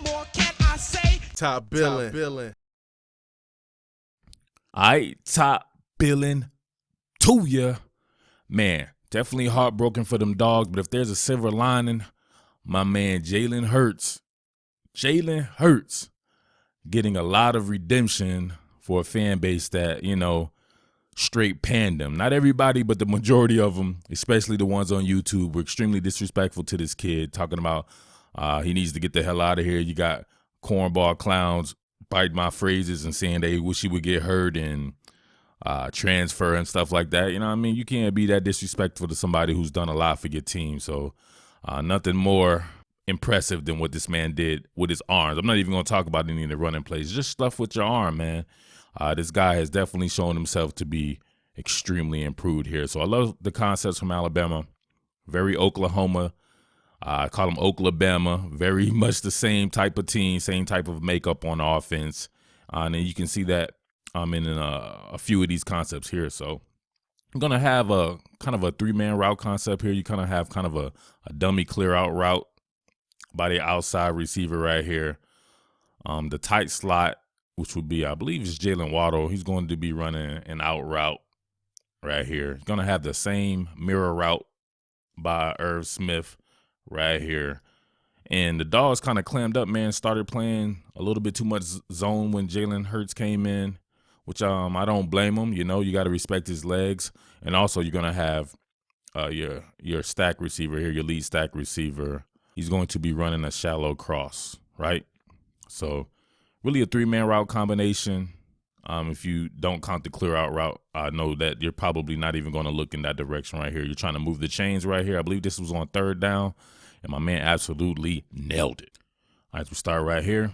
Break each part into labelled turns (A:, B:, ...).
A: more can I say?
B: Top billing.
C: All right, top billing to ya. Man, definitely heartbroken for them dogs, but if there's a silver lining, my man Jalen Hurts getting a lot of redemption for a fan base that, straight panned him. Not everybody, but the majority of them, especially the ones on YouTube, were extremely disrespectful to this kid, talking about he needs to get the hell out of here. You got cornball clowns biting my phrases and saying they wish he would get hurt and transfer and stuff like that. You know what I mean? You can't be that disrespectful to somebody who's done a lot for your team. So nothing more impressive than what this man did with his arms. I'm not even going to talk about any of the running plays. Just stuff with your arm, man. This guy has definitely shown himself to be extremely improved here. So I love the concepts from Alabama. Very Oklahoma. I call them Oklahoma. Very much the same type of team, same type of makeup on offense. And then you can see that in a few of these concepts here. So I'm going to have a kind of a three-man route concept here. You kind of have kind of a dummy clear-out route by the outside receiver right here. The tight slot, which would be, I believe, is Jalen Waddle. He's going to be running an out route right here. He's going to have the same mirror route by Irv Smith right here. And the Dogs kind of clammed up, man, started playing a little bit too much zone when Jalen Hurts came in, which I don't blame him. You got to respect his legs. And also you're going to have your stack receiver here, your lead stack receiver. He's going to be running a shallow cross, right? So really a three-man route combination. If you don't count the clear out route, I know that you're probably not even going to look in that direction right here. You're trying to move the chains right here. I believe this was on third down, and my man absolutely nailed it. All right, we start right here.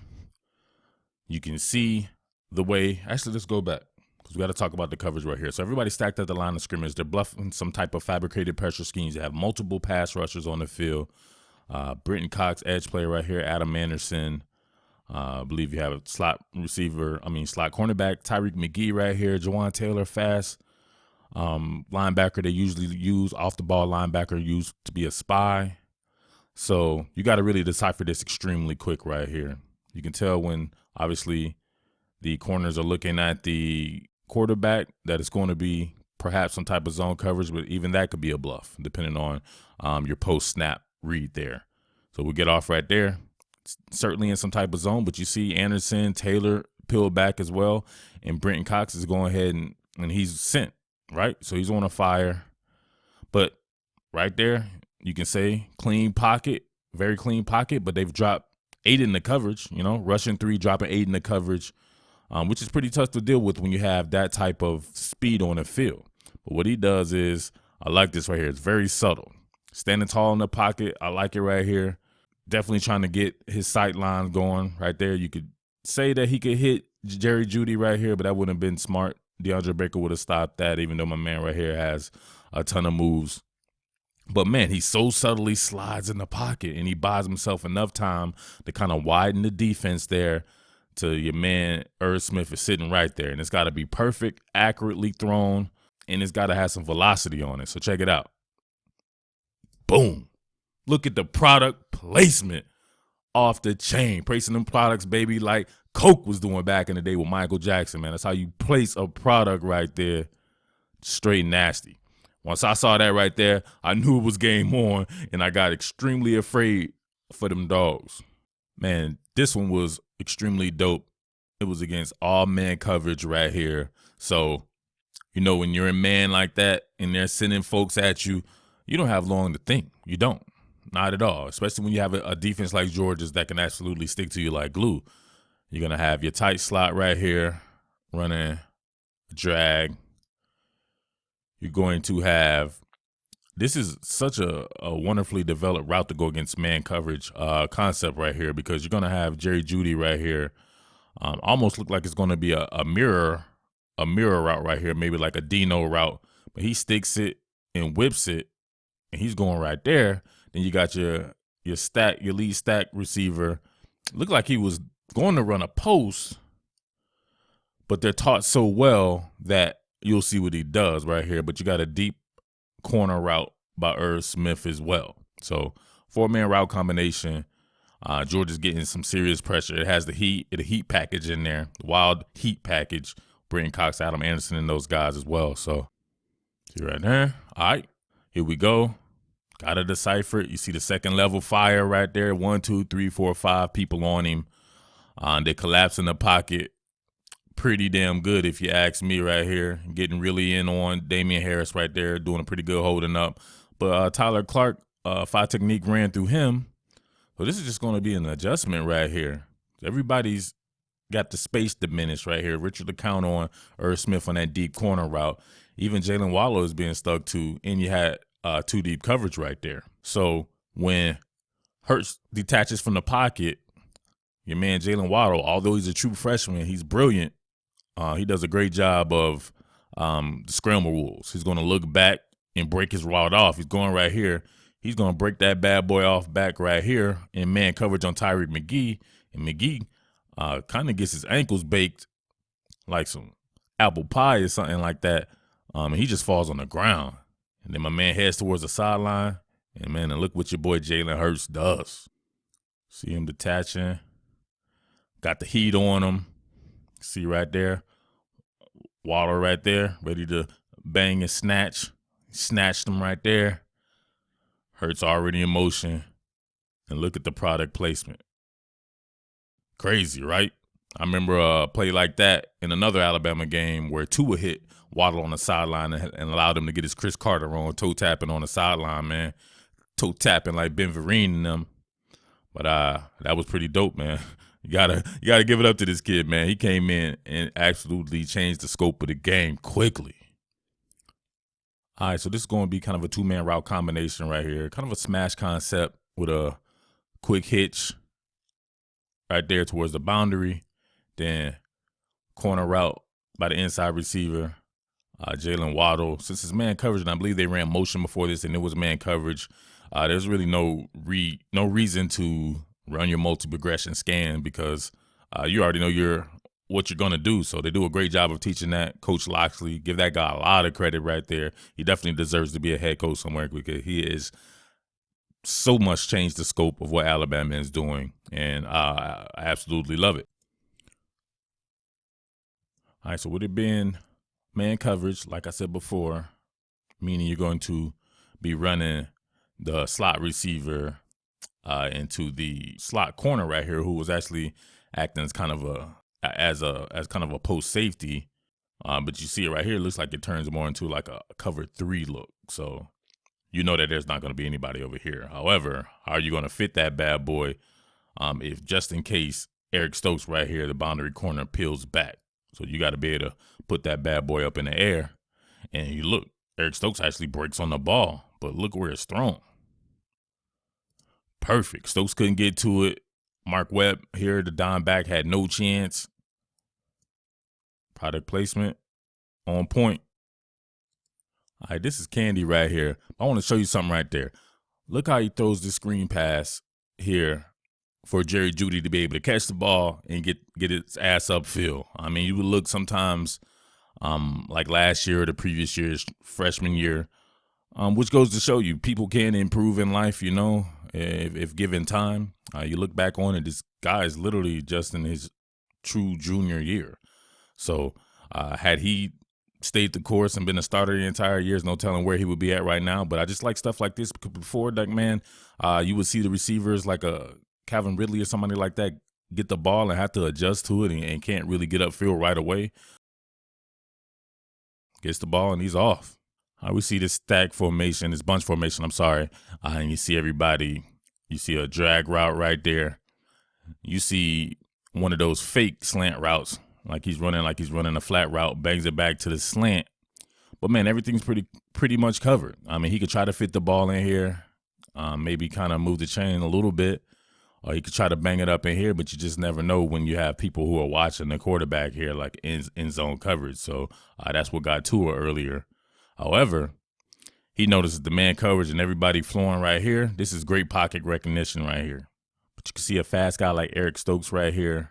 C: You can see the way. Actually, let's go back because we got to talk about the coverage right here. So everybody stacked at the line of scrimmage. They're bluffing some type of fabricated pressure schemes. You have multiple pass rushers on the field. Britton Cox, edge player right here. Adam Anderson. I believe you have a slot cornerback, Tyreek McGee right here. Jawan Taylor, fast linebacker they usually use, off-the-ball linebacker used to be a spy. So you got to really decipher this extremely quick right here. You can tell when, obviously, the corners are looking at the quarterback that it's going to be perhaps some type of zone coverage, but even that could be a bluff depending on your post-snap read there. So we'll get off right there. Certainly in some type of zone, but you see Anderson, Taylor peeled back as well, and Brenton Cox is going ahead and he's sent, right? So he's on a fire. But right there, you can say clean pocket, very clean pocket, but they've dropped 8 in the coverage, rushing 3, dropping 8 in the coverage, which is pretty tough to deal with when you have that type of speed on the field. But what he does is, I like this right here. It's very subtle. Standing tall in the pocket, I like it right here. Definitely trying to get his sight lines going right there. You could say that he could hit Jerry Jeudy right here, but that wouldn't have been smart. DeAndre Baker would have stopped that, even though my man right here has a ton of moves. But, man, he so subtly slides in the pocket, and he buys himself enough time to kind of widen the defense there to your man Irv Smith is sitting right there. And it's got to be perfect, accurately thrown, and it's got to have some velocity on it. So check it out. Boom. Look at the product placement off the chain. Placing them products, baby, like Coke was doing back in the day with Michael Jackson, man. That's how you place a product right there. Straight nasty. Once I saw that right there, I knew it was game on, and I got extremely afraid for them Dogs. Man, this one was extremely dope. It was against all man coverage right here. So, when you're in man like that and they're sending folks at you, you don't have long to think. You don't. Not at all, especially when you have a defense like Georgia's that can absolutely stick to you like glue. You're going to have your tight slot right here running a drag. You're going to have – this is such a wonderfully developed route to go against man coverage concept right here, because you're going to have Jerry Jeudy right here. Almost look like it's going to be a mirror route right here, maybe like a Dino route. But he sticks it and whips it, and he's going right there. Then you got your lead stack receiver. Looked like he was going to run a post, but they're taught so well that you'll see what he does right here. But you got a deep corner route by Irv Smith as well. So 4-man route combination. Georgia's getting some serious pressure. It has the heat package in there, the wild heat package. Bring Cox, Adam Anderson, and those guys as well. So, see right there. All right, here we go. Got to decipher it. You see the second level fire right there. 1, 2, 3, 4, 5 people on him. They collapse in the pocket. Pretty damn good if you ask me right here. Getting really in on Damian Harris right there. Doing a pretty good holding up. But Tyler Clark, 5 technique ran through him. So this is just going to be an adjustment right here. Everybody's got the space diminished right here. Richard to count on Irv Smith on that deep corner route. Even Jalen Waddle is being stuck to, and you had 2 deep coverage right there. So when Hurts detaches from the pocket, your man Jalen Waddle, although he's a true freshman, he's brilliant. He does a great job of the scramble rules. He's going to look back and break his route off. He's going right here. He's going to break that bad boy off back right here in man coverage on Tyreek McGee. And McGee kind of gets his ankles baked like some apple pie or something like that. And he just falls on the ground. And then my man heads towards the sideline. And, man, and look what your boy Jalen Hurts does. See him detaching. Got the heat on him. See right there. Waddle right there. Ready to bang and snatch. Snatched him right there. Hurts already in motion. And look at the product placement. Crazy, right? I remember a play like that in another Alabama game where Tua hit Waddle on the sideline and allowed him to get his Chris Carter on, toe tapping on the sideline, man. Toe tapping like Ben Vereen and them. But that was pretty dope, man. You gotta give it up to this kid, man. He came in and absolutely changed the scope of the game quickly. All right, so this is going to be kind of a 2-man route combination right here. Kind of a smash concept with a quick hitch right there towards the boundary. Then corner route by the inside receiver, Jalen Waddle. Since it's man coverage, and I believe they ran motion before this, and it was man coverage, there's really no reason to run your multi-progression scan because you already know what you're going to do. So they do a great job of teaching that. Coach Loxley, give that guy a lot of credit right there. He definitely deserves to be a head coach somewhere because he is so much changed the scope of what Alabama is doing, and I absolutely love it. All right, so with it being man coverage, like I said before, meaning you're going to be running the slot receiver into the slot corner right here, who was actually acting as kind of a post safety. But you see it right here. It looks like it turns more into like a cover 3 look. So you know that there's not going to be anybody over here. However, how are you going to fit that bad boy if just in case Eric Stokes right here, the boundary corner, peels back? So you got to be able to put that bad boy up in the air. And you look, Eric Stokes actually breaks on the ball, but look where it's thrown. Perfect. Stokes couldn't get to it. Mark Webb here, the dime back, had no chance. Product placement on point. All right, this is candy right here. I want to show you something right there. Look how he throws the screen pass here for Jerry Jeudy to be able to catch the ball and get its ass upfield. I mean, you would look sometimes like last year or the previous year's freshman year, which goes to show you people can improve in life, you know, if given time. You look back on it, this guy is literally just in his true junior year. So had he stayed the course and been a starter the entire year, there's no telling where he would be at right now. But I just like stuff like this. Before, like, man, you would see the receivers like a Calvin Ridley or somebody like that get the ball and have to adjust to it and can't really get upfield right away. Gets the ball and he's off. We see this stack formation, this bunch formation, I'm sorry. And you see everybody, you see a drag route right there. You see one of those fake slant routes, like he's running a flat route, bangs it back to the slant. But, man, everything's pretty much covered. I mean, he could try to fit the ball in here, maybe kind of move the chain a little bit, or he could try to bang it up in here, but you just never know when you have people who are watching the quarterback here, like in zone coverage. So that's what got Tua earlier. However, he notices the man coverage and everybody flowing right here. This is great pocket recognition right here. But you can see a fast guy like Eric Stokes right here.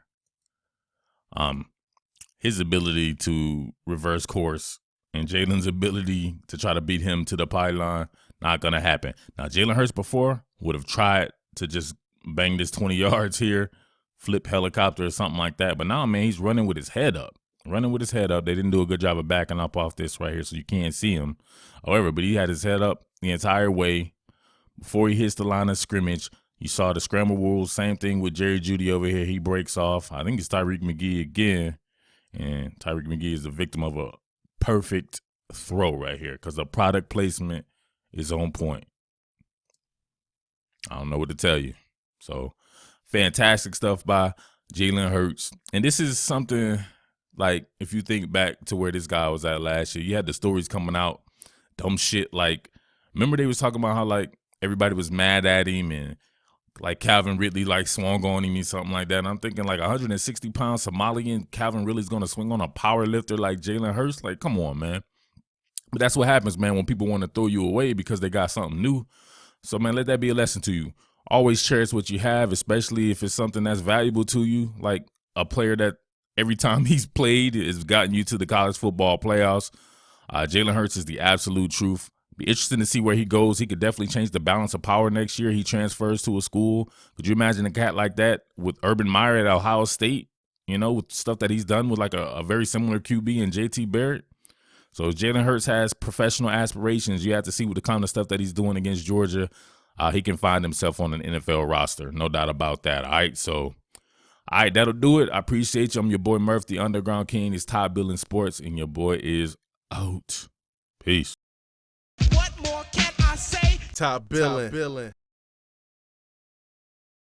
C: His ability to reverse course and Jalen's ability to try to beat him to the pylon, not going to happen. Now, Jalen Hurts before would have tried to just bang this 20 yards here, flip helicopter or something like that. But now, man, he's running with his head up. Running with his head up. They didn't do a good job of backing up off this right here, so you can't see him. However, but he had his head up the entire way. Before he hits the line of scrimmage, you saw the scramble rules. Same thing with Jerry Jeudy over here. He breaks off. I think it's Tyreek McGee again. And Tyreek McGee is the victim of a perfect throw right here because the product placement is on point. I don't know what to tell you. So, fantastic stuff by Jalen Hurts. And this is something, like, if you think back to where this guy was at last year, you had the stories coming out, dumb shit. Like, remember they was talking about how, like, everybody was mad at him and, like, Calvin Ridley, like, swung on him or something like that. And I'm thinking, like, 160-pound Somalian Calvin Ridley's going to swing on a power lifter like Jalen Hurts? Like, come on, man. But that's what happens, man, when people want to throw you away because they got something new. So, man, let that be a lesson to you. Always cherish what you have, especially if it's something that's valuable to you, like a player that every time he's played has gotten you to the college football playoffs. Jalen Hurts is the absolute truth. Be interesting to see where he goes. He could definitely change the balance of power next year. He transfers to a school. Could you imagine a cat like that with Urban Meyer at Ohio State, you know, with stuff that he's done with like a very similar QB and JT Barrett? So if Jalen Hurts has professional aspirations, you have to see with the kind of stuff that he's doing against Georgia, he can find himself on an NFL roster. No doubt about that. All right, so, all right, that'll do it. I appreciate you. I'm your boy Murf, the Underground King. It's Top Billing Sports, and your boy is out. Peace.
A: What more can I say? Top billing.